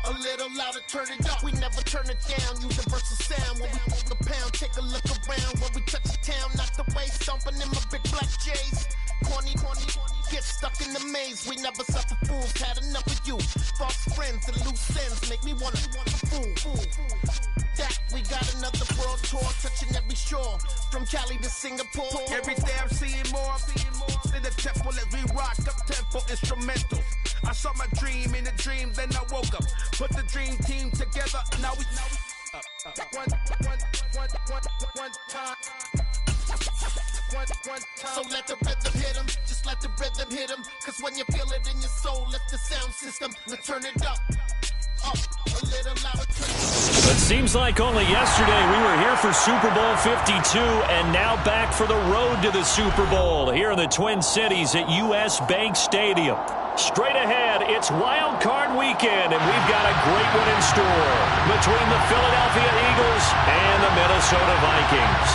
A little louder, turn it up. We never turn it down, using versus sound. When we pull the pound, take a look around. When we touch the town, not the way, stomping in my big black J's. Corny, get stuck in the maze. We never suffer fools, had enough of you. False friends and loose ends make me wanna fool. That we got another world tour, touching every shore, from Cali to Singapore. Every day I'm seeing more in the temple as we rock up tempo instrumentals. I saw my dream in a dream, then I woke up. Put the dream team together, now we one time. So let the rhythm hit 'em, just let the rhythm hit 'em. Cause when you feel it in your soul, lift the sound system, let's turn it up. A little louder. It seems like only yesterday we were here for Super Bowl 52 and now back for the road to the Super Bowl here in the Twin Cities at US Bank Stadium. Straight ahead, it's Wild Card Weekend, and we've got a great one in store between the Philadelphia Eagles and the Minnesota Vikings.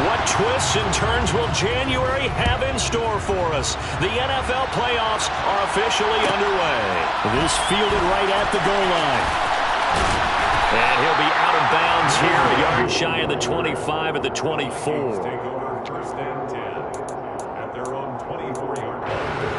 What twists and turns will January have in store for us? The NFL playoffs are officially underway. This fielded right at the goal line. And he'll be out of bounds here, a yard shy of the 25 at the 24. Take over first and 10 at their own 24-yard line.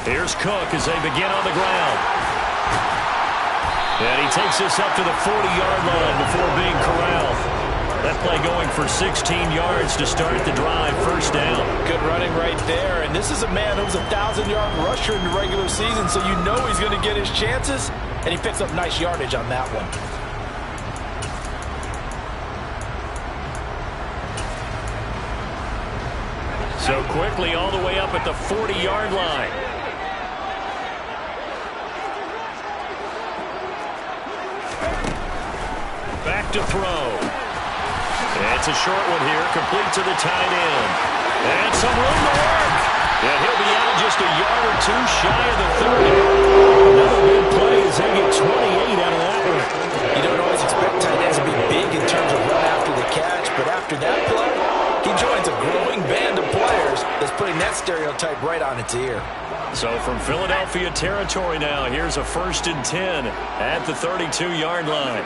Here's Cook as they begin on the ground. And he takes this up to the 40-yard line before being corralled. That play going for 16 yards to start the drive, first down. Good running right there. And this is a man who's a 1,000-yard rusher in the regular season, so you know he's going to get his chances. And he picks up nice yardage on that one. So quickly all the way up at the 40-yard line. Back to throw. It's a short one here, complete to the tight end. And some room to work. And he'll be out just a yard or two shy of the 30. Another big play as they get 28 out of that one. You don't always expect tight ends to be big in terms of run after the catch, but after that play, he joins a growing band of players that's putting that stereotype right on its ear. So from Philadelphia territory now, here's a 1st and 10 at the 32-yard line.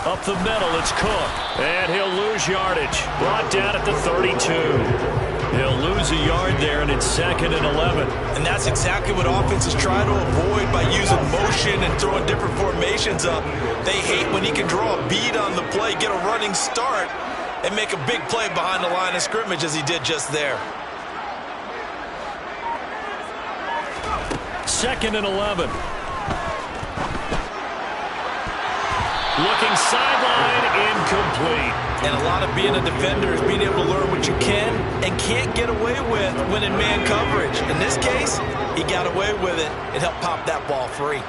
Up the middle, it's Cook. And he'll lose yardage. Brought down at the 32. He'll lose a yard there, and it's 2nd and 11. And that's exactly what offenses try to avoid by using motion and throwing different formations up. They hate when he can draw a bead on the play, get a running start, and make a big play behind the line of scrimmage as he did just there. 2nd and 11. Looking sideline, incomplete. And a lot of being a defender is being able to learn what you can and can't get away with when in man coverage. In this case, he got away with it and helped pop that ball free.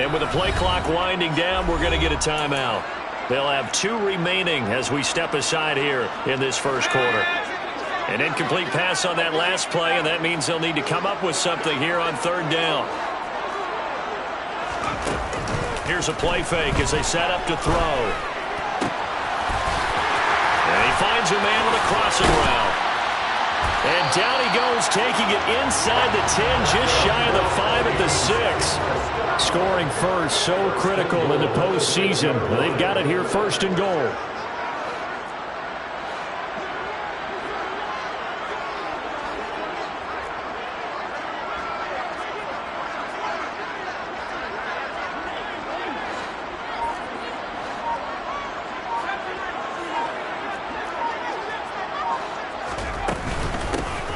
And with the play clock winding down, we're going to get a timeout. They'll have 2 remaining as we step aside here in this first quarter. An incomplete pass on that last play, and that means they'll need to come up with something here on 3rd down. Here's a play fake as they set up to throw. And he finds a man with a crossing route. And down he goes, taking it inside the 10, just shy of the 5 at the 6. Scoring first, so critical in the postseason. They've got it here, 1st and goal.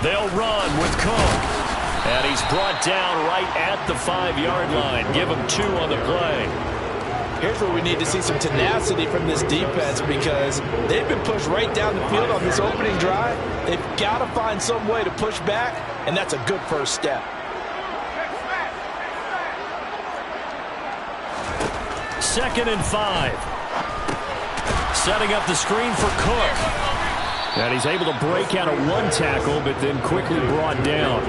They'll run with Cook. And he's brought down right at the 5-yard line. Give him 2 on the play. Here's where we need to see some tenacity from this defense because they've been pushed right down the field on this opening drive. They've got to find some way to push back, and that's a good first step. Second and 5. Setting up the screen for Cook. And he's able to break out of 1 tackle, but then quickly brought down.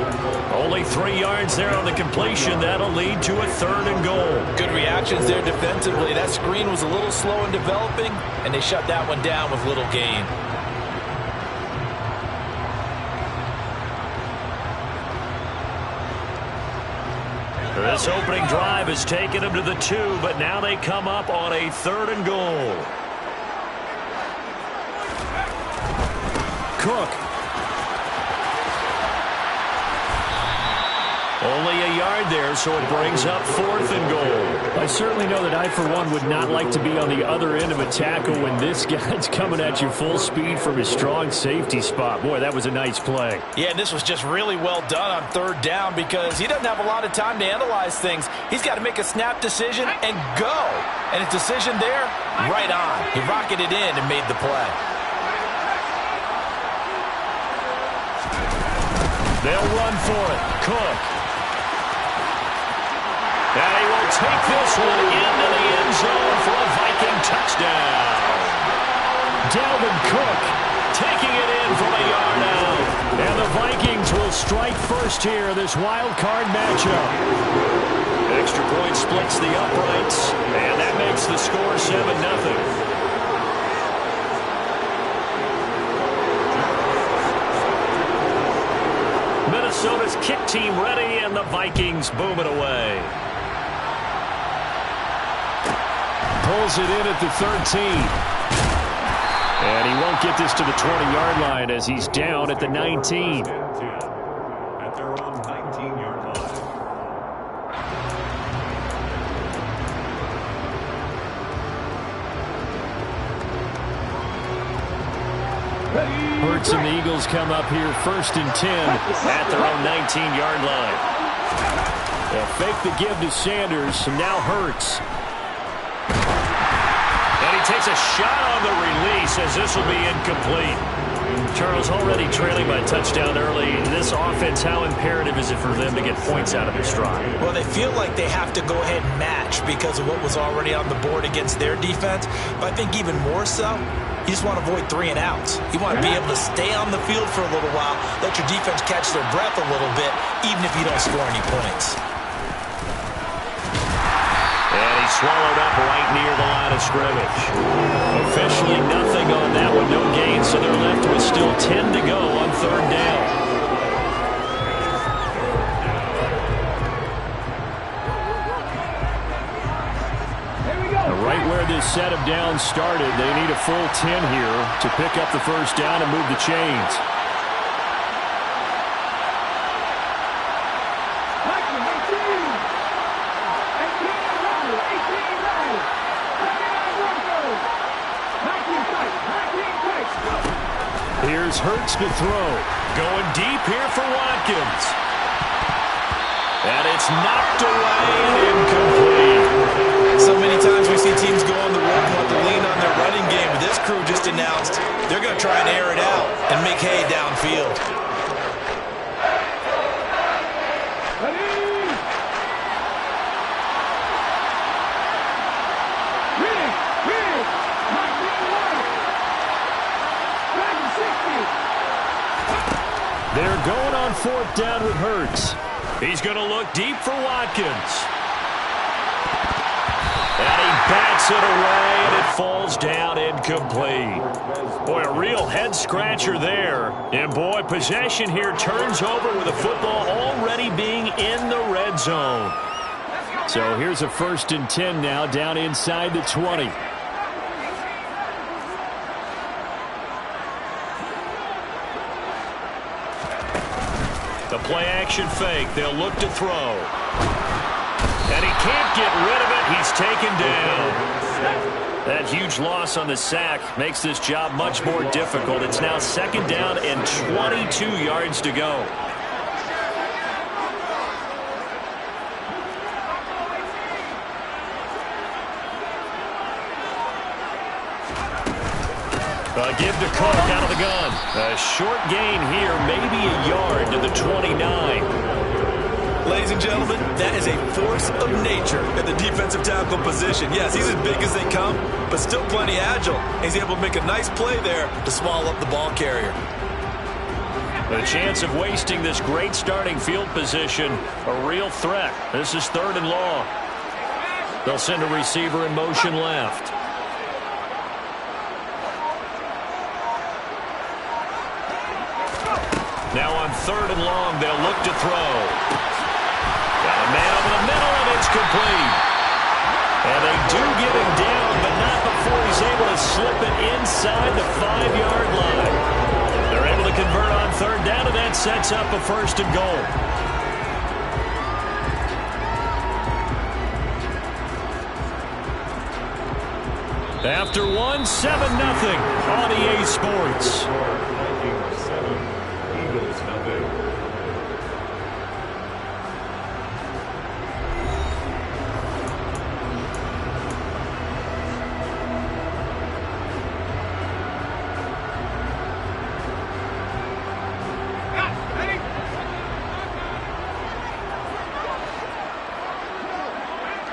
Only 3 yards there on the completion. That'll lead to a 3rd and goal. Good reactions there defensively. That screen was a little slow in developing, and they shut that one down with little gain. This opening drive has taken them to the 2, but now they come up on a 3rd and goal. Cook. Only a yard there, so it brings up 4th and goal. I certainly know that I, for one, would not like to be on the other end of a tackle when this guy's coming at you full speed from his strong safety spot. Boy, that was a nice play. Yeah, and this was just really well done on 3rd down because he doesn't have a lot of time to analyze things. He's got to make a snap decision and go. And his decision there, right on. He rocketed in and made the play. They'll run for it. Cook. And he will take this one into the end zone for a Viking touchdown. Dalvin Cook taking it in from a yard out. And the Vikings will strike first here, this wild card matchup. Extra point splits the uprights, and that makes the score 7-0. Minnesota's kick team ready, and the Vikings boom it away. Pulls it in at the 13. And he won't get this to the 20-yard line as he's down at the 19. At their own 19-yard line. Hurts and the Eagles come up here 1st and 10 at their own 19-yard line. They'll fake the give to Sanders, and now Hurts. And he takes a shot on the release as this will be incomplete. Charles, already trailing by a touchdown early. This offense, how imperative is it for them to get points out of their stride? Well, they feel like they have to go ahead and match because of what was already on the board against their defense. But I think even more so, you just want to avoid 3 and outs. You want to be able to stay on the field for a little while, let your defense catch their breath a little bit, even if you don't score any points. And he swallowed up right near the line of scrimmage. Officially nothing on that one, no gain, so they're left with still 10 to go on 3rd down. Right where this set of downs started, they need a full 10 here to pick up the 1st down and move the chains. Here's Hurts to throw. Going deep here for Watkins. And it's knocked away and incomplete. So many times we see teams go on the road and want to lean on their running game. But this crew just announced they're going to try and air it out and make hay downfield. They're going on 4th down with Hurts. He's going to look deep for Watkins. And he bats it away, and it falls down incomplete. Boy, a real head-scratcher there. And, boy, possession here turns over with the football already being in the red zone. So here's a 1st and 10 now down inside the 20. The play-action fake. They'll look to throw. And he can't get rid of it. He's taken down. That huge loss on the sack makes this job much more difficult. It's now 2nd down and 22 yards to go. Give to Cook out of the gun. A short gain here, maybe a yard to the 29. Ladies and gentlemen, that is a force of nature at the defensive tackle position. Yes, he's as big as they come, but still plenty agile. He's able to make a nice play there to swallow up the ball carrier. The chance of wasting this great starting field position, a real threat. This is 3rd and long. They'll send a receiver in motion left. Now on 3rd and long, they'll look to throw. Got a man over the middle, and it's complete. And they do get him down, but not before he's able to slip it inside the 5-yard line. They're able to convert on 3rd down, and that sets up a 1st and goal. After 1, 7-0 on EA Sports.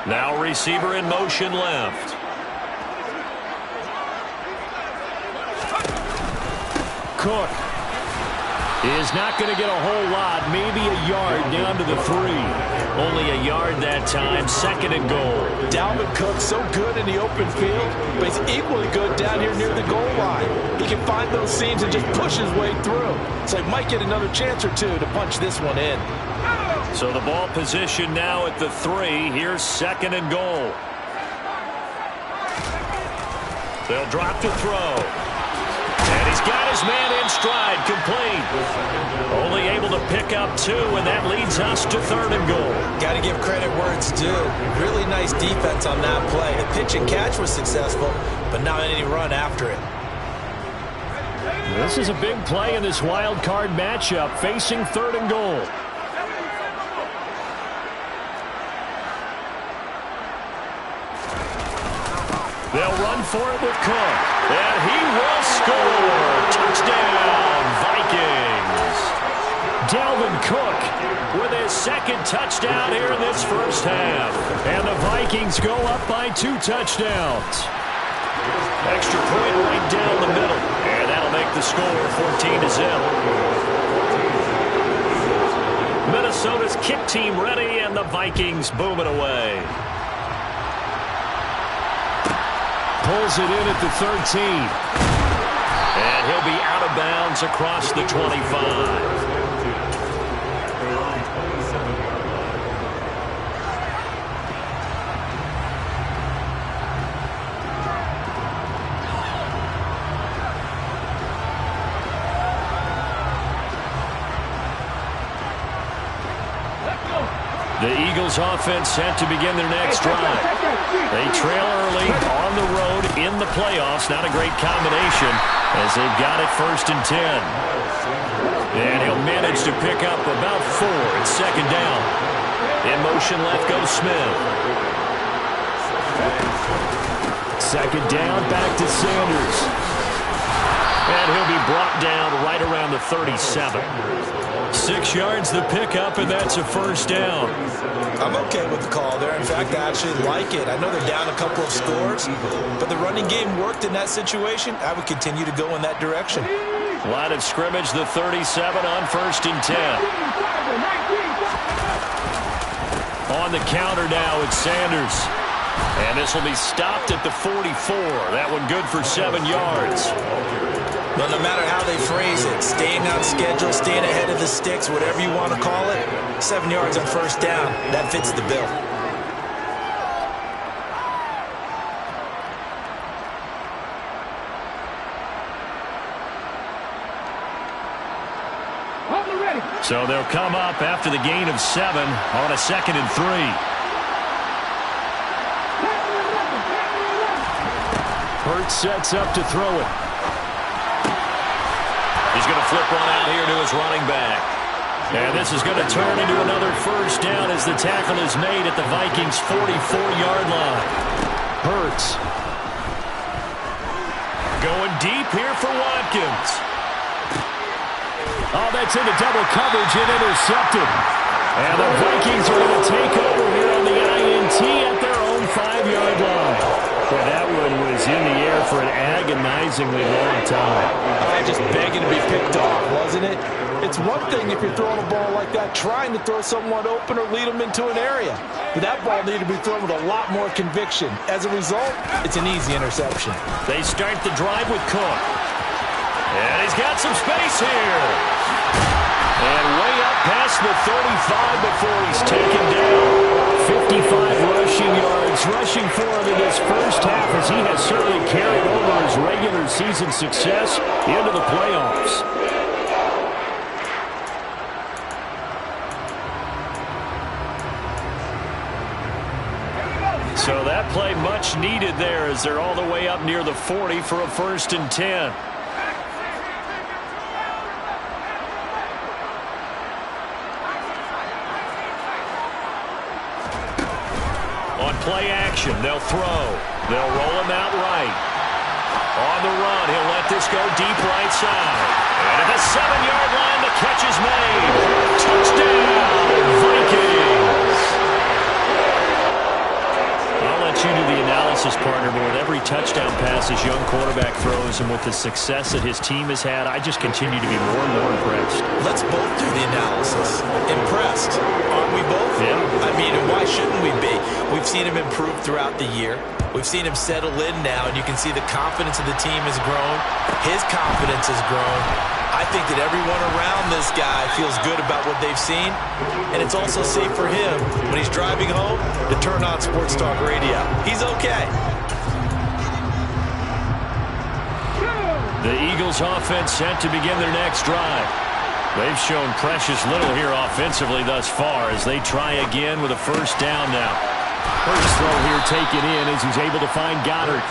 Now receiver in motion left. Cook is not going to get a whole lot, maybe a yard down to the 3. Only a yard that time, 2nd and goal. Dalvin Cook so good in the open field, but he's equally good down here near the goal line. He can find those seams and just push his way through. So he might get another chance or two to punch this one in. So the ball position now at the 3. Here's 2nd and goal. They'll drop to throw. And he's got his man in stride, complete. Only able to pick up 2, and that leads us to 3rd and goal. Got to give credit where it's due. Really nice defense on that play. The pitch and catch was successful, but not any run after it. This is a big play in this wild card matchup, facing 3rd and goal. They'll run for it with Cook. And he will score. Touchdown, Vikings. Dalvin Cook with his 2nd touchdown here in this 1st half. And the Vikings go up by 2 touchdowns. Extra point right down the middle. And that'll make the score 14-0. Minnesota's kick team ready, and the Vikings boom it away. Pulls it in at the 13. And he'll be out of bounds across the 25. The Eagles offense set to begin their next drive. They trail early on the road in the playoffs. Not a great combination as they've got it 1st and 10. And he'll manage to pick up about 4 at 2nd down. In motion left goes Smith. 2nd down, back to Sanders. And he'll be brought down right around the 37. 6 yards the pickup, and that's a 1st down. I'm okay with the call there. In fact, I actually like it. I know they're down a couple of scores, but the running game worked in that situation. I would continue to go in that direction. Line of scrimmage, the 37 on 1st and 10. On the counter now, it's Sanders. And this will be stopped at the 44. That one good for 7 yards. Well, no matter how they phrase it, staying on schedule, staying ahead of the sticks, whatever you want to call it, 7 yards on 1st down, that fits the bill. So they'll come up after the gain of 7 on a 2nd and 3. Hurts sets up to throw it. He's going to flip one out here to his running back. And this is going to turn into another first down as the tackle is made at the Vikings' 44-yard line. Hurts going deep here for Watkins. Oh, that's into double coverage and intercepted. And the Vikings are going to take over here on the INT at their own 5-yard line. Boy, that one was in the air for an agonizingly long time. Just begging to be picked off, wasn't it? It's one thing if you're throwing a ball like that, trying to throw someone open or lead them into an area. But that ball needed to be thrown with a lot more conviction. As a result, it's an easy interception. They start the drive with Cook. And he's got some space here. And way up past the 35 before he's taken down. 55 rushing yards, rushing for him in this first half as he has certainly carried over his regular season success into the playoffs. So that play much needed there as they're all the way up near the 40 for a 1st and 10. Play action. They'll throw. They'll roll him out right. On the run, he'll let this go deep right side. And at the 7-yard line, the catch is made. Touchdown, Vikings. I'll let you do the analysis, partner, but with every touchdown pass this young quarterback throws and with the success that his team has had, I just continue to be more and more impressed. Let's both do the analysis. Impressed. Aren't we both? Yeah. I mean, and why shouldn't we be? We've seen him improve throughout the year. We've seen him settle in now, and you can see the confidence of the team has grown. His confidence has grown. I think that everyone around this guy feels good about what they've seen, and it's also safe for him when he's driving home to turn on Sports Talk Radio. He's okay. The Eagles offense set to begin their next drive. They've shown precious little here offensively thus far as they try again with a first down now. First throw here taken in as he's able to find Goddard.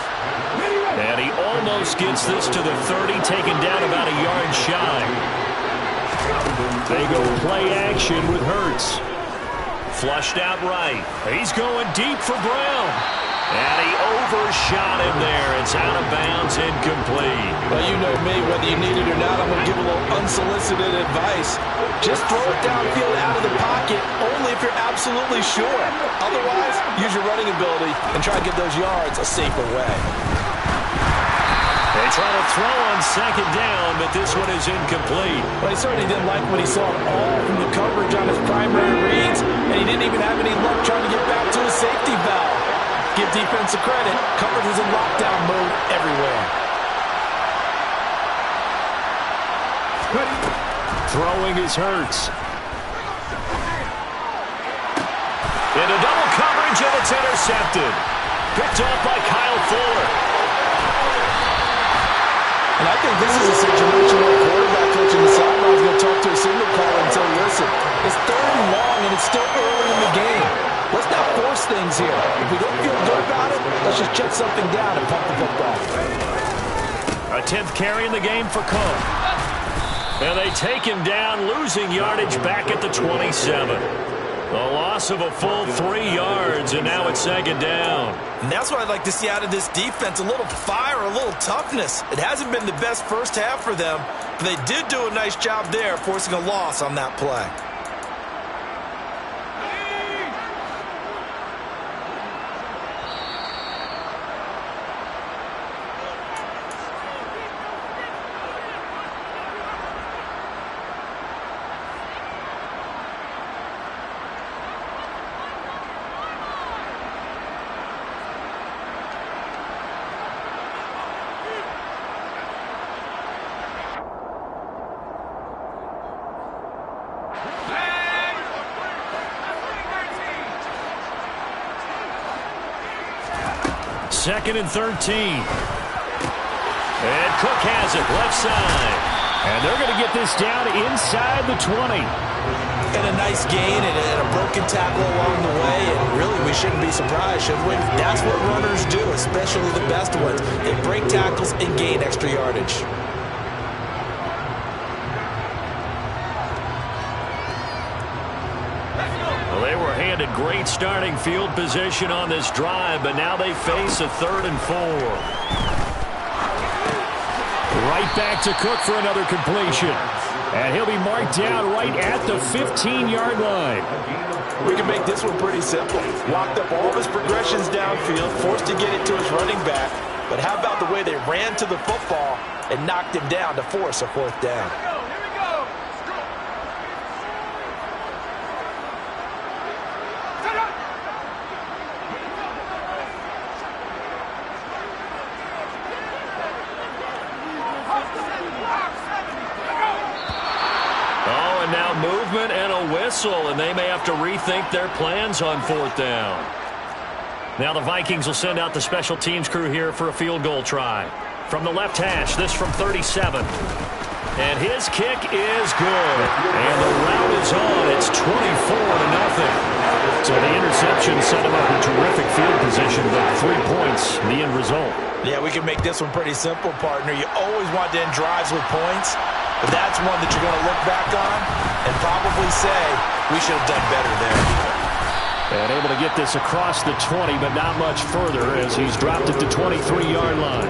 And he almost gets this to the 30, taken down about a yard shy. They go play action with Hurts. Flushed out right. He's going deep for Brown. And he overshot him there. It's out of bounds, incomplete. Well, you know me, whether you need it or not, I'm going to give a little unsolicited advice. Just throw it downfield out of the pocket, only if you're absolutely sure. Otherwise, use your running ability and try to get those yards a safer way. They try to throw on second down, but this one is incomplete. Well, he certainly didn't like what he saw at all from the coverage on his primary reads, and he didn't even have any luck trying to get back to his safety valve. Give defensive credit. Coverage was in lockdown mode everywhere. Throwing his Hurts. Into double coverage, and it's intercepted. Picked off by Kyle Fuller. And I think this is a situation where a quarterback coach in the sideline is going to talk to a signal caller and say, listen, it's 3rd and long, and it's still early in the game. Let's not force things here. If we don't feel good about it, let's just check something down and pump the football. A 10th carry in the game for Cook. And they take him down, losing yardage back at the 27. A loss of a full 3 yards, and now it's 2nd down. And that's what I'd like to see out of this defense, a little fire, a little toughness. It hasn't been the best first half for them, but they did do a nice job there, forcing a loss on that play. Second and 13. And Cook has it left side. And they're going to get this down inside the 20. And a nice gain and a broken tackle along the way. And really, we shouldn't be surprised, should we? That's what runners do, especially the best ones. They break tackles and gain extra yardage. Well, they were handed great starting field position on this drive, but now they face a 3rd and 4. Right back to Cook for another completion. And he'll be marked down right at the 15-yard line. We can make this one pretty simple. Locked up all of his progressions downfield, forced to get it to his running back. But how about the way they ran to the football and knocked him down to force a 4th down? Movement and a whistle, and they may have to rethink their plans on 4th down. Now the Vikings will send out the special teams crew here for a field goal try. From the left hash, this from 37. And his kick is good. And the route is on. It's 24-0. So the interception set him up in terrific field position, but 3 points, the end result. Yeah, we can make this one pretty simple, partner. You always want to end drives with points, but that's one that you're going to look back on and probably say, we should have done better there. And able to get this across the 20, but not much further as he's dropped it to 23-yard line.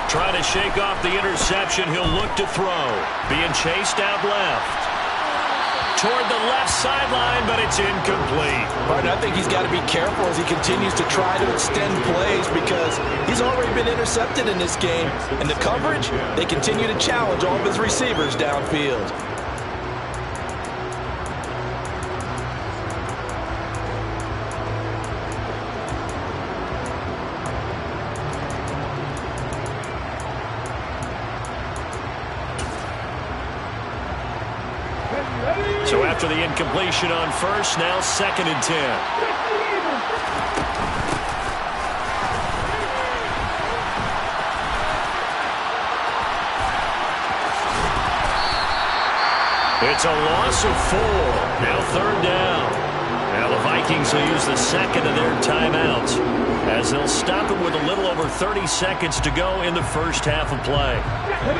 Trying to shake off the interception, he'll look to throw. Being chased out left. Toward the left sideline, but it's incomplete. Martin, I think he's got to be careful as he continues to try to extend plays because he's already been intercepted in this game. And the coverage, they continue to challenge all of his receivers downfield. So after the incompletion on first, now 2nd and 10. It's a loss of 4. Now 3rd down. Now the Vikings will use the 2nd of their timeouts as they'll stop it with a little over 30 seconds to go in the first half of play.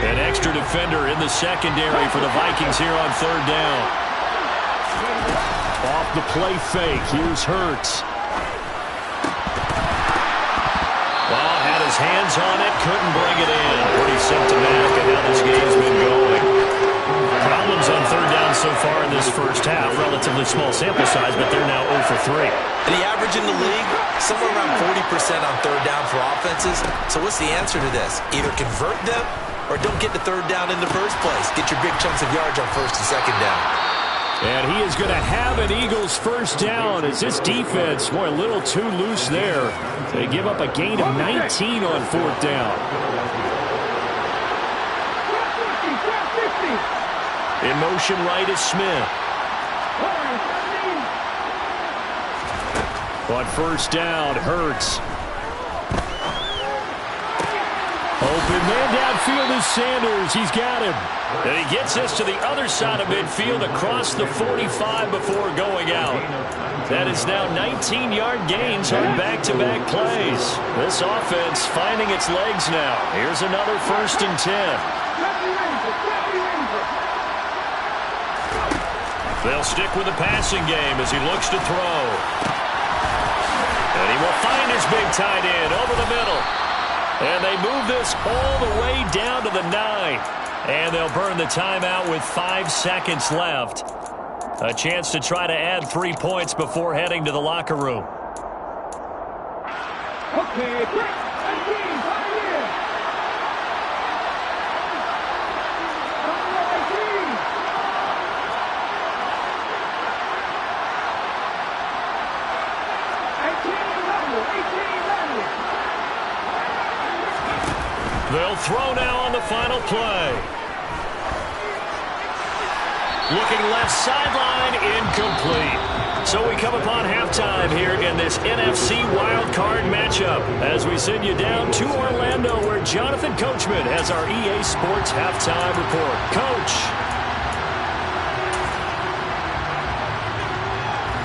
An extra defender in the secondary for the Vikings here on 3rd down. Off the play fake, here's Hurts. Well, had his hands on it, couldn't bring it in. Pretty symptomatic of how this game's been going. Problems on 3rd down so far in this first half. Relatively small sample size, but they're now 0 for 3. And the average in the league, somewhere around 40% on 3rd down for offenses. So what's the answer to this? Either convert them or don't get to 3rd down in the first place. Get your big chunks of yards on 1st and 2nd down. And he is going to have an Eagles first down as this defense, boy, a little too loose there. They give up a gain of 19 on 4th down. In motion right is Smith. On 1st down, Hurts. Open man downfield is Sanders. He's got him. And he gets this to the other side of midfield across the 45 before going out. That is now 19-yard gains on back-to-back plays. This offense finding its legs now. Here's another 1st and 10. They'll stick with the passing game as he looks to throw. And he will find his big tight end over the middle. And they move this all the way down to the 9. And they'll burn the timeout with 5 seconds left. A chance to try to add 3 points before heading to the locker room. Okay, They'll throw now on the final play. Looking left sideline, incomplete. So we come upon halftime here in this NFC wildcard matchup as we send you down to Orlando where Jonathan Coachman has our EA Sports halftime report. Coach.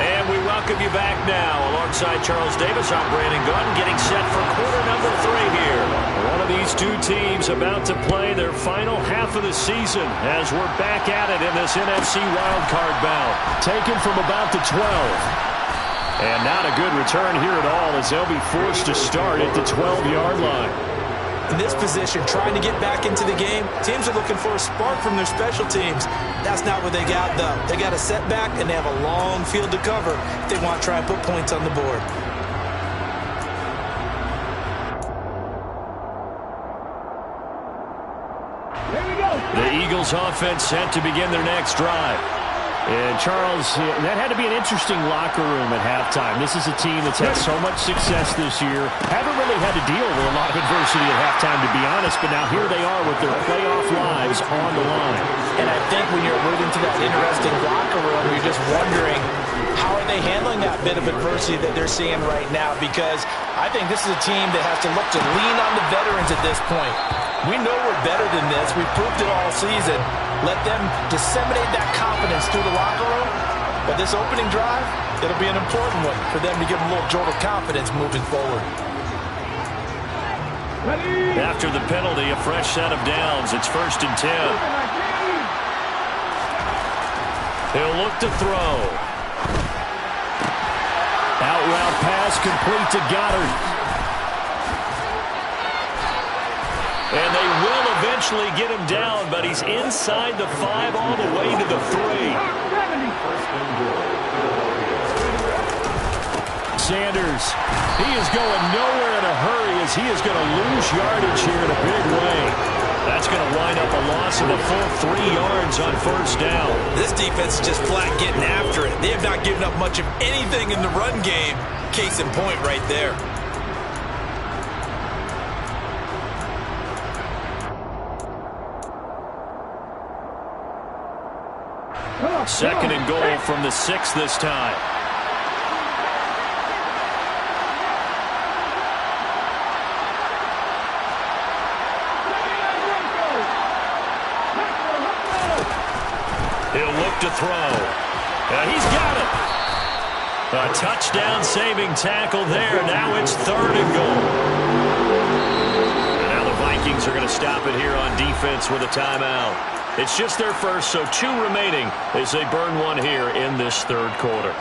And we welcome you back now. Alongside Charles Davis, I'm Brandon Gunn getting set for quarter number 3 here. One of these two teams about to play their final half of the season as we're back at it in this NFC wildcard bout. Taken from about the 12. And not a good return here at all as they'll be forced to start at the 12-yard line. In this position, trying to get back into the game, teams are looking for a spark from their special teams. That's not what they got, though. They got a setback, and they have a long field to cover if they want to try and put points on the board. The Eagles offense set to begin their next drive. And Charles, that had to be an interesting locker room at halftime. This is a team that's had so much success this year. Haven't really had to deal with a lot of adversity at halftime, to be honest, but now here they are with their playoff lives on the line. And I think when you're alluding to that interesting locker room, you're just wondering, how are they handling that bit of adversity that they're seeing right now? Because I think this is a team that has to look to lean on the veterans at this point. We know we're better than this. We've proved it all season. Let them disseminate that confidence through the locker room. But this opening drive, it'll be an important one for them to give them a little jolt of confidence moving forward. After the penalty, a fresh set of downs. It's 1st and 10. He'll look to throw. Out route pass complete to Goddard. And they will eventually get him down, but he's inside the 5 all the way to the 3. Sanders, he is going nowhere in a hurry as he is going to lose yardage here in a big way. That's going to wind up a loss of a full 3 yards on 1st down. This defense is just flat getting after it. They have not given up much of anything in the run game. Case in point right there. 2nd and goal from the 6 this time. He'll look to throw. And he's got it. A touchdown-saving tackle there. Now it's 3rd and goal. And now the Vikings are going to stop it here on defense with a timeout. It's just their first, so 2 remaining as they burn 1 here in this 3rd quarter.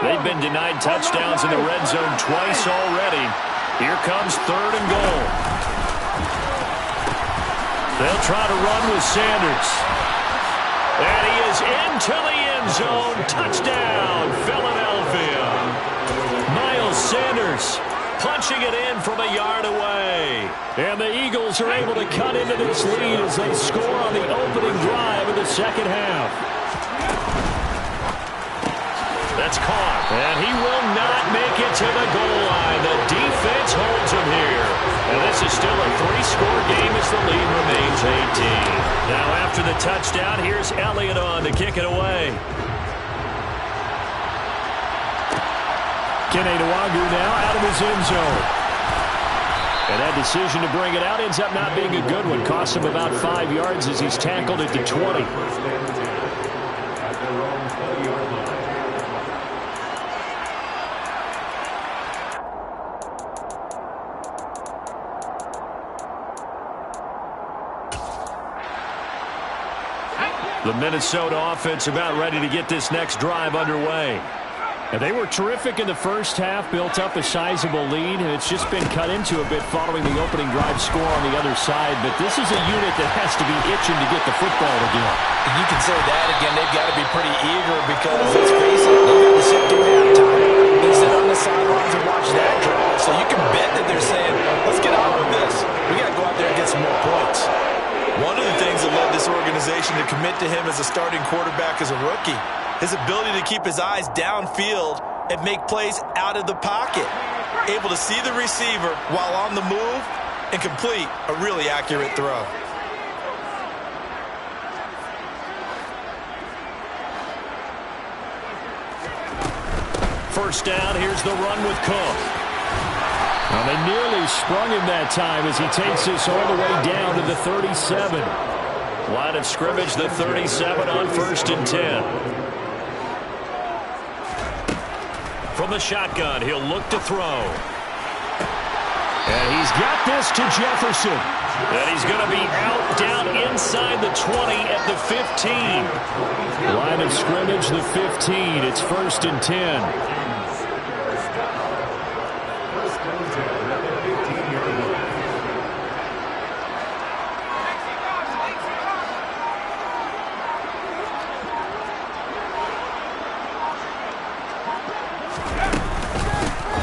They've been denied touchdowns in the red zone twice already. Here comes 3rd and goal. They'll try to run with Sanders. And he is into the end zone. Touchdown, Philadelphia. Miles Sanders punching it in from a yard away. And the Eagles are able to cut into this lead as they score on the opening drive of the 2nd half. That's caught. And he will not make it to the goal line. The defense holds him here. And this is still a 3-score game as the lead remains 18. Now after the touchdown, here's Elliott on to kick it away. Kene Nwagu now out of his end zone. And that decision to bring it out ends up not being a good one. Costs him about 5 yards as he's tackled at the 20. The Minnesota offense about ready to get this next drive underway. And they were terrific in the first half, built up a sizable lead, and it's just been cut into a bit following the opening drive score on the other side. But this is a unit that has to be itching to get the football again. You can say that again. They've got to be pretty eager because, let's face it, they've got to sit through halftime. They sit on the sidelines and watch that drive. So you can bet that they're saying, let's get on with this. We got to go out there and get some more points. One of the things that led this organization to commit to him as a starting quarterback as a rookie, his ability to keep his eyes downfield and make plays out of the pocket. Able to see the receiver while on the move and complete a really accurate throw. First down, here's the run with Cook. Well, they nearly sprung him that time as he takes this all the way down to the 37. Line of scrimmage, the 37 on 1st and 10. From the shotgun, he'll look to throw. And he's got this to Jefferson. And he's going to be out down inside the 20 at the 15. Line of scrimmage, the 15. It's 1st and 10.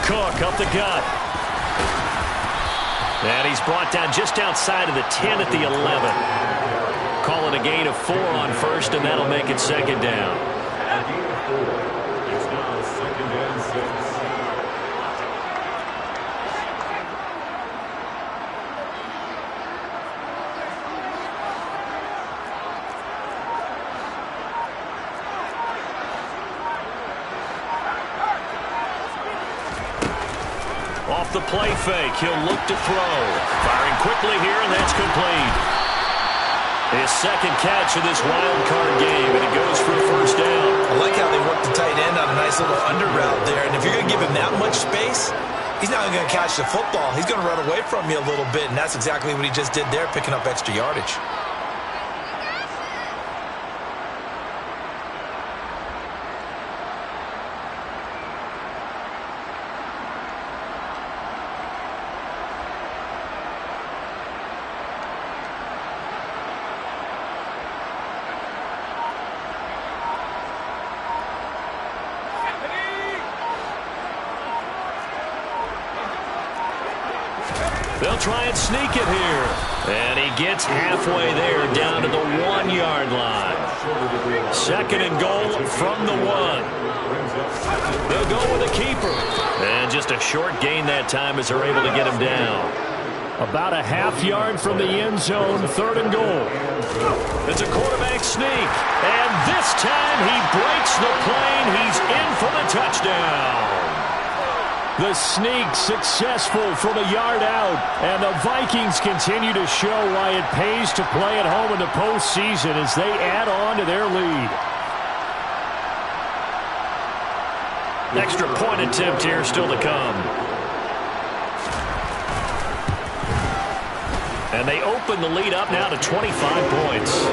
Cook up the gut. And he's brought down just outside of the 10 at the 11. Call it a gain of 4 on 1st, and that'll make it 2nd down. It's now 2nd and 6. Off the play fake, he'll look to throw. Firing quickly here, and that's complete. His 2nd catch of this wild card game, and it goes for a 1st down. I like how they worked the tight end on a nice little under route there. And if you're going to give him that much space, he's not going to catch the football. He's going to run away from you a little bit, and that's exactly what he just did there, picking up extra yardage. They'll try and sneak it here. And he gets halfway there down to the 1-yard line. 2nd and goal from the 1. They'll go with a keeper. And just a short gain that time as they're able to get him down. About a half yard from the end zone, 3rd and goal. It's a quarterback sneak. And this time he breaks the plane. He's in for the touchdown. The sneak successful from a yard out, and the Vikings continue to show why it pays to play at home in the postseason as they add on to their lead. Extra point attempt here still to come. And they open the lead up now to 25 points.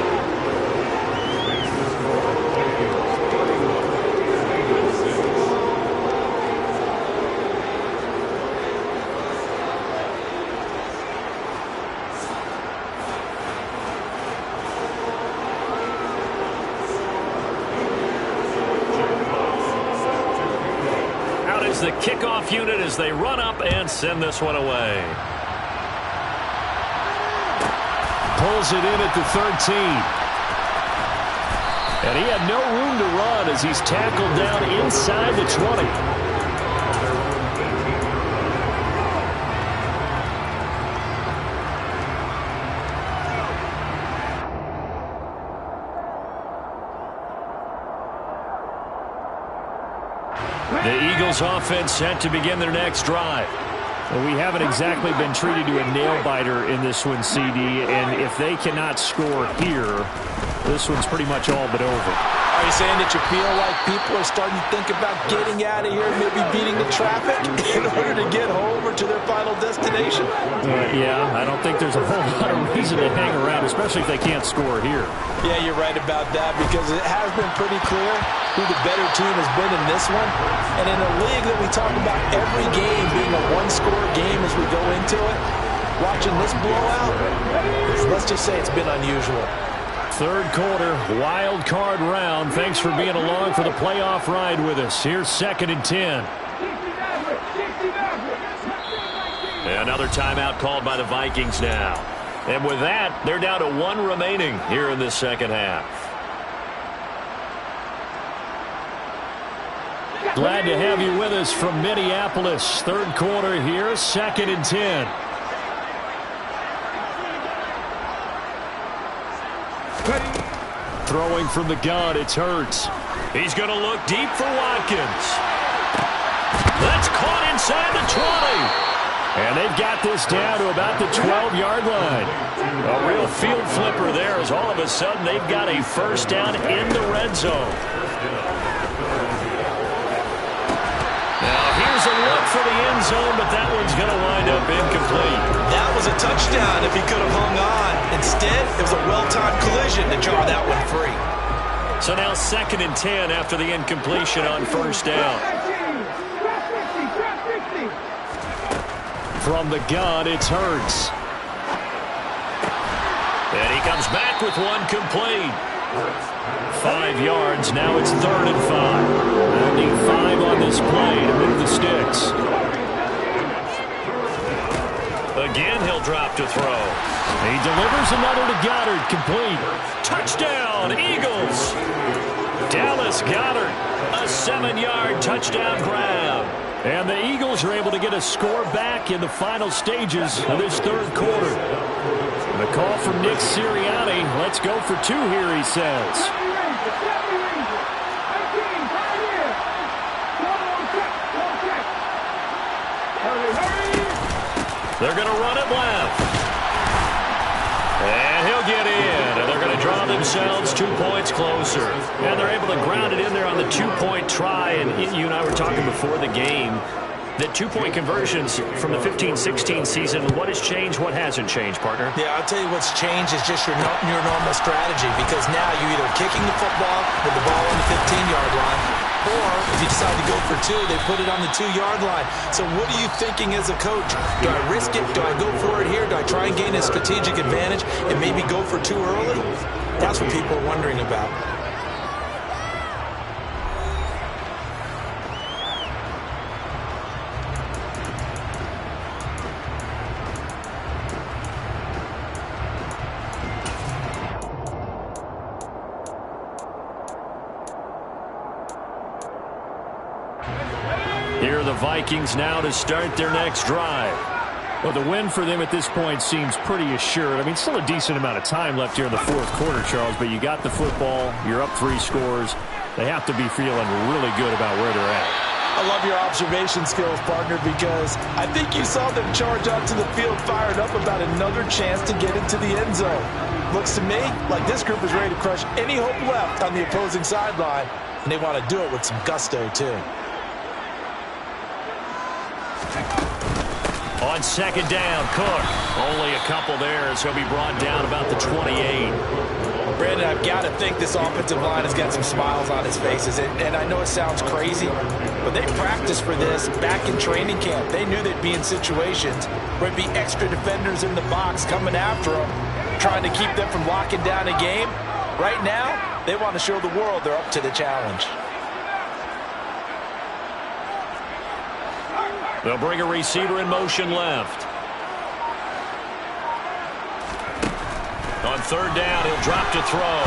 The kickoff unit as they run up and send this one away. Pulls it in at the 13. And he had no room to run as he's tackled down inside the 20. The Eagles offense set to begin their next drive. Well, we haven't exactly been treated to a nail-biter in this one, CD, and if they cannot score here, this one's pretty much all but over. Are you saying that you feel like people are starting to think about getting out of here, maybe beating the traffic in order to get home or to their final destination? Yeah, I don't think there's a whole lot of reason to hang around, especially if they can't score here. Yeah, you're right about that because it has been pretty clear who the better team has been in this one. And in a league that we talk about every game being a one-score game as we go into it, watching this blowout, let's just say it's been unusual. 3rd quarter, wild card round. Thanks for being along for the playoff ride with us. Here's 2nd and 10. Another timeout called by the Vikings now. And with that, they're down to 1 remaining here in the 2nd half. Glad to have you with us from Minneapolis. 3rd quarter here, 2nd and 10. Throwing from the gun, it's Hurts. He's going to look deep for Watkins. That's caught inside the 20. And they've got this down to about the 12-yard line. A real field flipper there as all of a sudden they've got a first down in the red zone. Now here's a look for the end zone, but that one's going to wind up incomplete. That was a touchdown if he could have hung on. Instead, it was a well-timed collision to draw that one free. So now 2nd and 10 after the incompletion on first down. From the gun, it's Hurts. And he comes back with one complete. 5 yards. Now it's 3rd and 5. They'll need 5 on this play to move the sticks. Again, he'll drop to throw. He delivers another to Goddard, complete. Touchdown, Eagles. Dallas Goddard, a 7-yard touchdown grab. And the Eagles are able to get a score back in the final stages of this 3rd quarter. The call from Nick Sirianni. Let's go for 2 here, he says. They're going to run it left. And he'll get in. And they're going to draw themselves 2 points closer. And they're able to ground it in there on the 2-point try. And you and I were talking before the game that 2-point conversions from the 15-16 season, what has changed, what hasn't changed, partner? Yeah, I'll tell you what's changed is just your normal strategy, because now you're either kicking the football with the ball on the 15-yard line, or if you decide to go for 2, they put it on the 2-yard line. So what are you thinking as a coach? Do I risk it? Do I go for it here? Do I try and gain a strategic advantage and maybe go for 2 early? That's what people are wondering about. Here are the Vikings now to start their next drive. Well, the win for them at this point seems pretty assured. I mean, still a decent amount of time left here in the 4th quarter, Charles, but you got the football, you're up 3 scores. They have to be feeling really good about where they're at. I love your observation skills, partner, because I think you saw them charge out to the field fired up about another chance to get into the end zone. Looks to me like this group is ready to crush any hope left on the opposing sideline, and they want to do it with some gusto, too. On 2nd down, Cook. Only a couple there as he'll be brought down about the 28. Brandon, I've got to think this offensive line has got some smiles on his faces. And I know it sounds crazy, but they practiced for this back in training camp. They knew they'd be in situations where it'd be extra defenders in the box coming after them, trying to keep them from locking down a game. Right now, they want to show the world they're up to the challenge. They'll bring a receiver in motion left. On 3rd down, he'll drop to throw.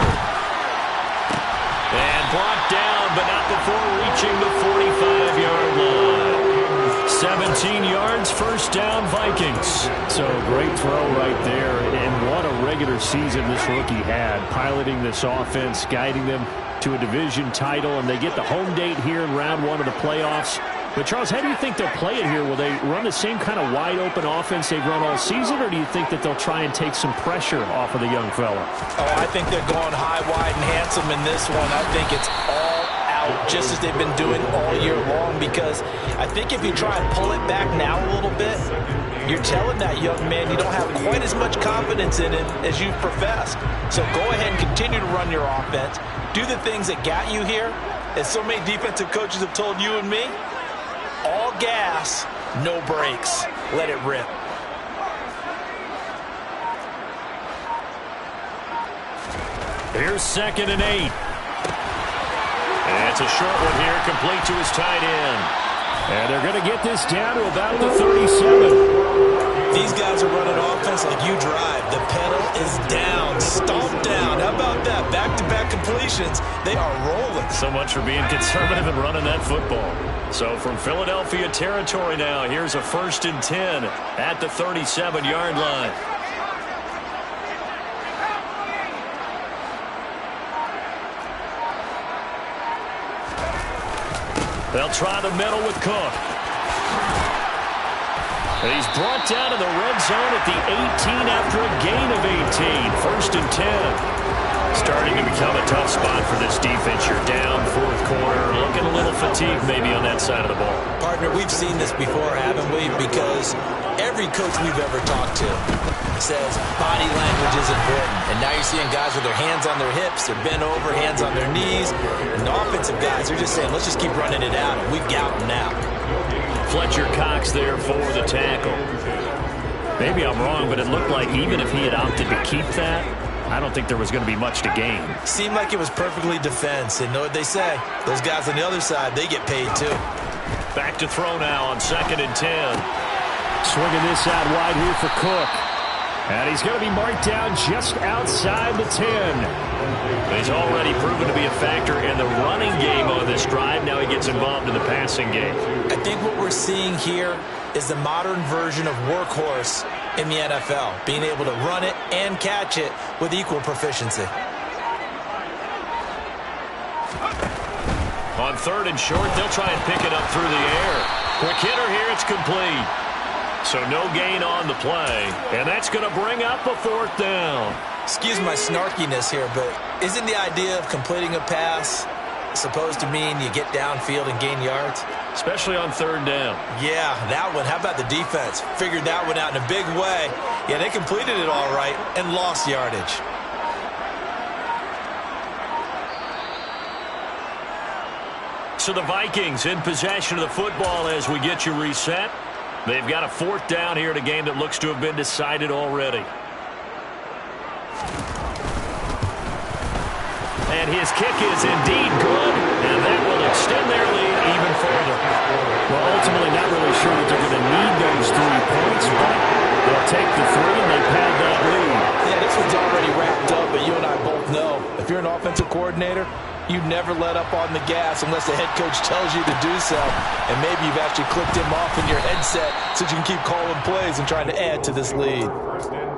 And brought down, but not before reaching the 45-yard line. 17 yards, first down, Vikings. So great throw right there. And what a regular season this rookie had, piloting this offense, guiding them to a division title, and they get the home date here in round 1 of the playoffs. But, Charles, how do you think they'll play it here? Will they run the same kind of wide-open offense they've run all season, or do you think that they'll try and take some pressure off of the young fella? Oh, I think they're going high, wide, and handsome in this one. I think it's all out, just as they've been doing all year long, because I think if you try and pull it back now a little bit, you're telling that young man you don't have quite as much confidence in him as you've professed. So go ahead and continue to run your offense. Do the things that got you here. As so many defensive coaches have told you and me, all gas, no brakes. Let it rip. Here's 2nd and 8. And it's a short one here, complete to his tight end. And they're going to get this down to about the 37. These guys are running offense like you drive. The pedal is down, stomped down. How about that? Back-to-back completions. They are rolling. So much for being conservative and running that football. So from Philadelphia territory now, here's a 1st and 10 at the 37-yard line. They'll try the middle with Cook. And he's brought down to the red zone at the 18 after a gain of 18. 1st and 10. Starting to become a tough spot for this defense. You're down, 4th quarter, looking a little fatigued maybe on that side of the ball. Partner, we've seen this before, haven't we? Because every coach we've ever talked to says body language is important. And now you're seeing guys with their hands on their hips, they're bent over, hands on their knees. And the offensive guys are just saying, let's just keep running it out, and we've got them now. Fletcher Cox there for the tackle. Maybe I'm wrong, but it looked like even if he had opted to keep that, I don't think there was going to be much to gain. Seemed like it was perfectly defense. And know what they say? Those guys on the other side, they get paid too. Back to throw now on 2nd and 10. Swinging this out wide here for Cook. And he's going to be marked down just outside the 10. He's already proven to be a factor in the running game on this drive. Now he gets involved in the passing game. I think what we're seeing here is the modern version of workhorse in the NFL, being able to run it and catch it with equal proficiency. On 3rd and short, they'll try and pick it up through the air. Quick hitter here, it's complete. So no gain on the play, and that's going to bring up a 4th down. Excuse my snarkiness here, but isn't the idea of completing a pass supposed to mean you get downfield and gain yards? Especially on 3rd down. Yeah, that one. How about the defense? Figured that one out in a big way. Yeah, they completed it all right and lost yardage. So the Vikings in possession of the football as we get you reset. They've got a 4th down here in a game that looks to have been decided already. And his kick is indeed good, and that will extend their lead even further. Well, ultimately not really sure that they're going to need those 3 points, but they'll take the 3 and they pad that lead. Yeah, this one's already wrapped up, but you and I both know if you're an offensive coordinator, you never let up on the gas unless the head coach tells you to do so. And maybe you've actually clicked him off in your headset so you can keep calling plays and trying to add to this lead. 1st and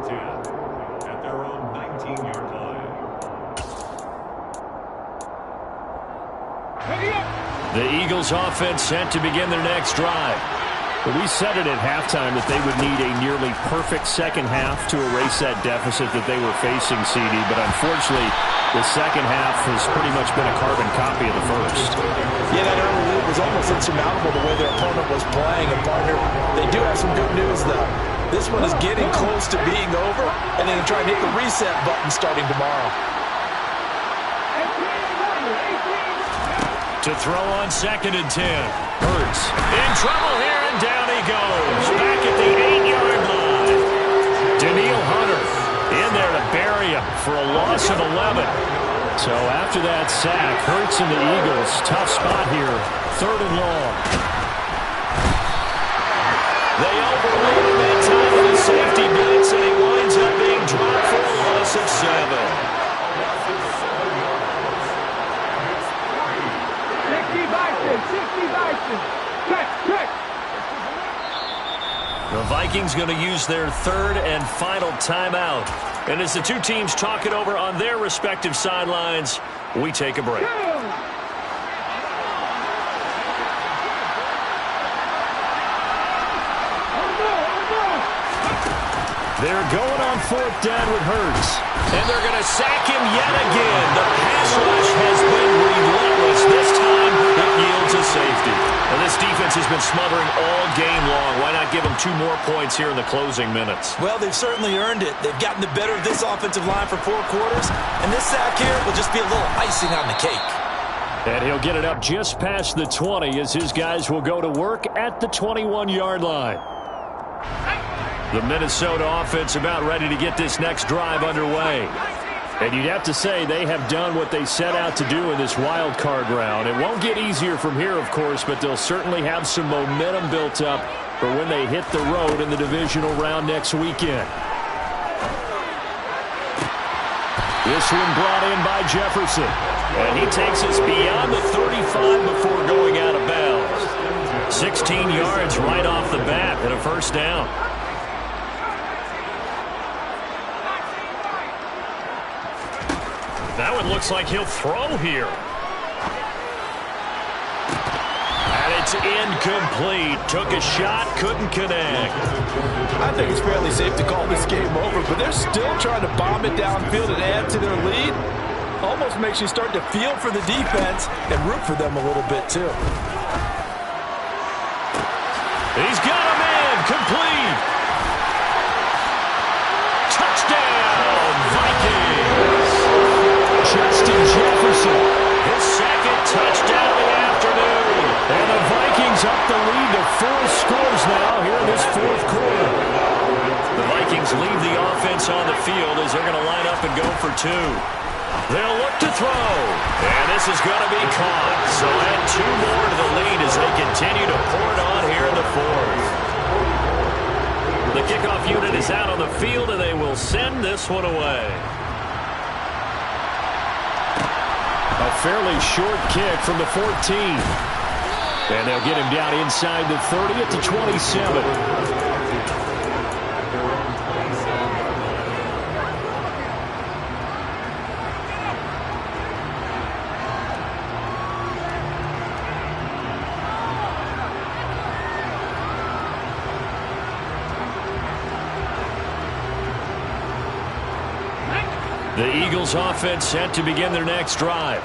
10 at their own 19-yard line. The Eagles offense set to begin their next drive. But we said it at halftime that they would need a nearly perfect second half to erase that deficit that they were facing, CD. But unfortunately, the second half has pretty much been a carbon copy of the first. Yeah, that early lead was almost insurmountable the way their opponent was playing. And, partner, they do have some good news, though. This one is getting close to being over, and then try and hit the reset button starting tomorrow. To throw on 2nd and 10. Hurts in trouble here, and down he goes. Back at the 8-yard line. Daniil Hunter in there to bury him for a loss of 11. So after that sack, Hurts and the Eagles, tough spot here. 3rd and long. They overload him in time with a safety blitz, and he winds up being dropped for a loss of 7. The Vikings going to use their 3rd and final timeout. And as the two teams talk it over on their respective sidelines, we take a break. They're going on 4th down with Hurts. And they're going to sack him yet again. The pass rush has been relentless. This time, it yields a safety. And this defense has been smothering all game long. Why not give them 2 more points here in the closing minutes? Well, they've certainly earned it. They've gotten the better of this offensive line for 4 quarters. And this sack here will just be a little icing on the cake. And he'll get it up just past the 20 as his guys will go to work at the 21-yard line. The Minnesota offense about ready to get this next drive underway. And you'd have to say they have done what they set out to do in this wild card round. It won't get easier from here, of course, but they'll certainly have some momentum built up for when they hit the road in the divisional round next weekend. This one brought in by Jefferson. And he takes us beyond the 35 before going out of bounds. 16 yards right off the bat and a 1st down. That one looks like he'll throw here. it's incomplete. Took a shot, couldn't connect. I think it's fairly safe to call this game over, but they're still trying to bomb it downfield and add to their lead. Almost makes you start to feel for the defense and root for them a little bit, too. He's got a man, complete. Touchdown, Vikings. Justin Jefferson, his second touchdown of the afternoon. And the Vikings up the lead to 4 scores now here in this fourth quarter. The Vikings leave the offense on the field as they're going to line up and go for 2. They'll look to throw, and this is going to be caught. So add 2 more to the lead as they continue to pour it on here in the fourth. The kickoff unit is out on the field, and they will send this one away. A fairly short kick from the 14. And they'll get him down inside the 30 at the 27. The Eagles offense set to begin their next drive.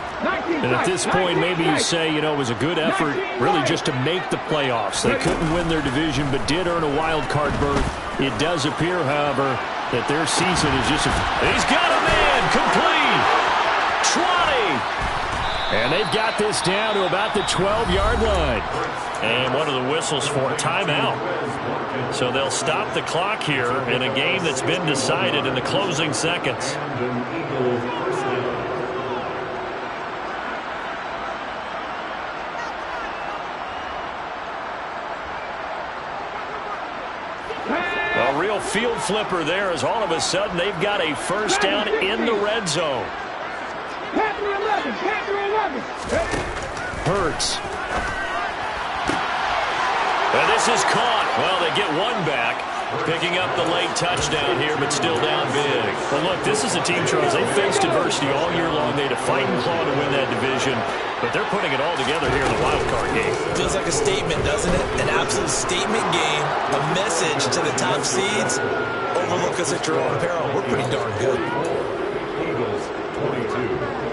And at this point, maybe you say, you know, it was a good effort really just to make the playoffs. They couldn't win their division but did earn a wild card berth. It does appear, however, that their season is just He's got a man, complete. 20. And they've got this down to about the 12-yard line. And one of the whistles for a timeout. So they'll stop the clock here in a game that's been decided in the closing seconds. A real field flipper there as all of a sudden they've got a first down in the red zone. Hurts. And this is caught. Well, they get one back, picking up the late touchdown here, but still down big. Well, look, this is a team, Charles. They faced adversity all year long. They had to fight and claw to win that division, but they're putting it all together here in the wild card game. Feels like a statement, doesn't it? An absolute statement game, a message to the top seeds. Overlook us at your own peril. We're pretty darn good. Eagles 22.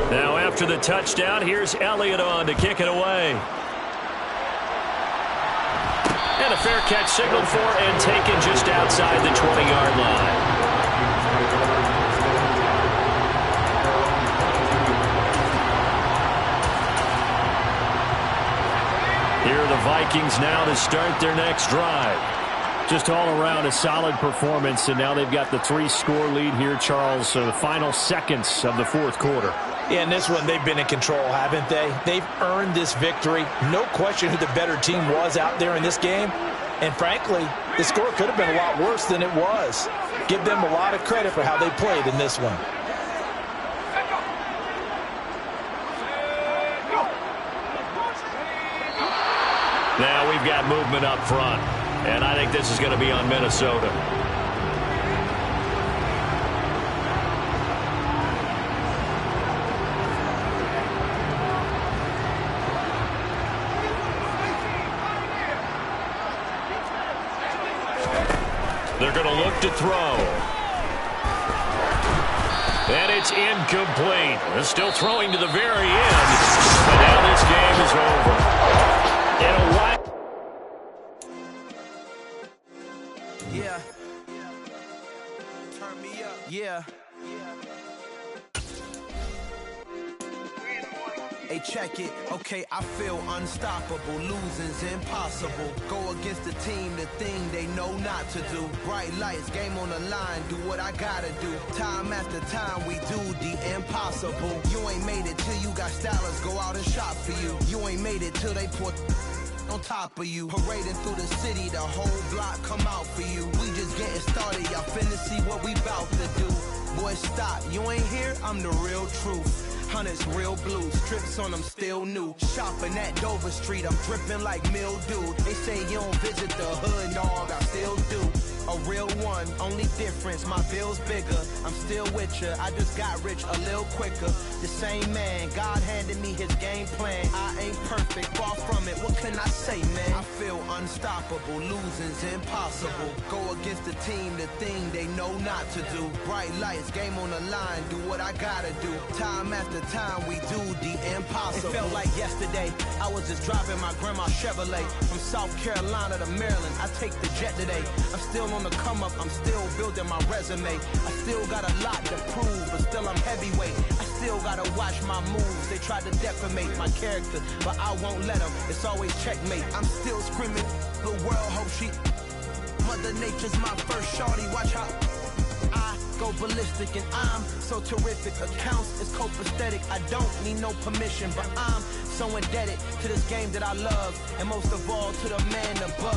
Now after the touchdown, here's Elliott on to kick it away. And a fair catch signaled for and taken just outside the 20-yard line. Here are the Vikings now to start their next drive. Just all around a solid performance, and now they've got the 3-score lead here, Charles, so the final seconds of the fourth quarter. Yeah, in this one, they've been in control, haven't they? They've earned this victory. No question who the better team was out there in this game. And frankly, the score could have been a lot worse than it was. Give them a lot of credit for how they played in this one. Now we've got movement up front. And I think this is going to be on Minnesota. They're going to look to throw. And it's incomplete. They're still throwing to the very end. But now this game is over. In a while. Yeah. Turn me up. Yeah. Hey, check it. Okay, I feel unstoppable. Losing's impossible. Go against the team, the thing they know not to do. Bright lights, game on the line. Do what I gotta do. Time after time, we do the impossible. You ain't made it till you got stylers go out and shop for you. You ain't made it till they put on top of you. Parading through the city, the whole block come out for you. We just getting started, y'all finna see what we bout to do. Boy, stop, you ain't here, I'm the real truth. Hunters real blue, strips on them still new. Shopping at Dover Street, I'm dripping like mildew. They say you don't visit the hood, dog, I still do. A real one, only difference, my bill's bigger. I'm still with ya, I just got rich a little quicker. The same man, God handed me his game plan. I ain't perfect, far from it, what can I say, man? I feel unstoppable, losing's impossible. Go against the team, the thing they know not to do. Bright lights, game on the line, do what I gotta do. Time after time, we do the impossible. It felt like yesterday, I was just driving my grandma's Chevrolet. From South Carolina to Maryland, I take the jet today. I'm still on the come up, I'm still building my resume. I still got a lot to prove, but still I'm heavyweight. I still gotta watch my moves. They tried to defamate my character, but I won't let them. It's always checkmate. I'm still screaming, the world hope she. Mother Nature's my first shorty, watch how I go ballistic and I'm so terrific. Accounts is copacetic, I don't need no permission, but I'm so indebted to this game that I love, and most of all to the man above.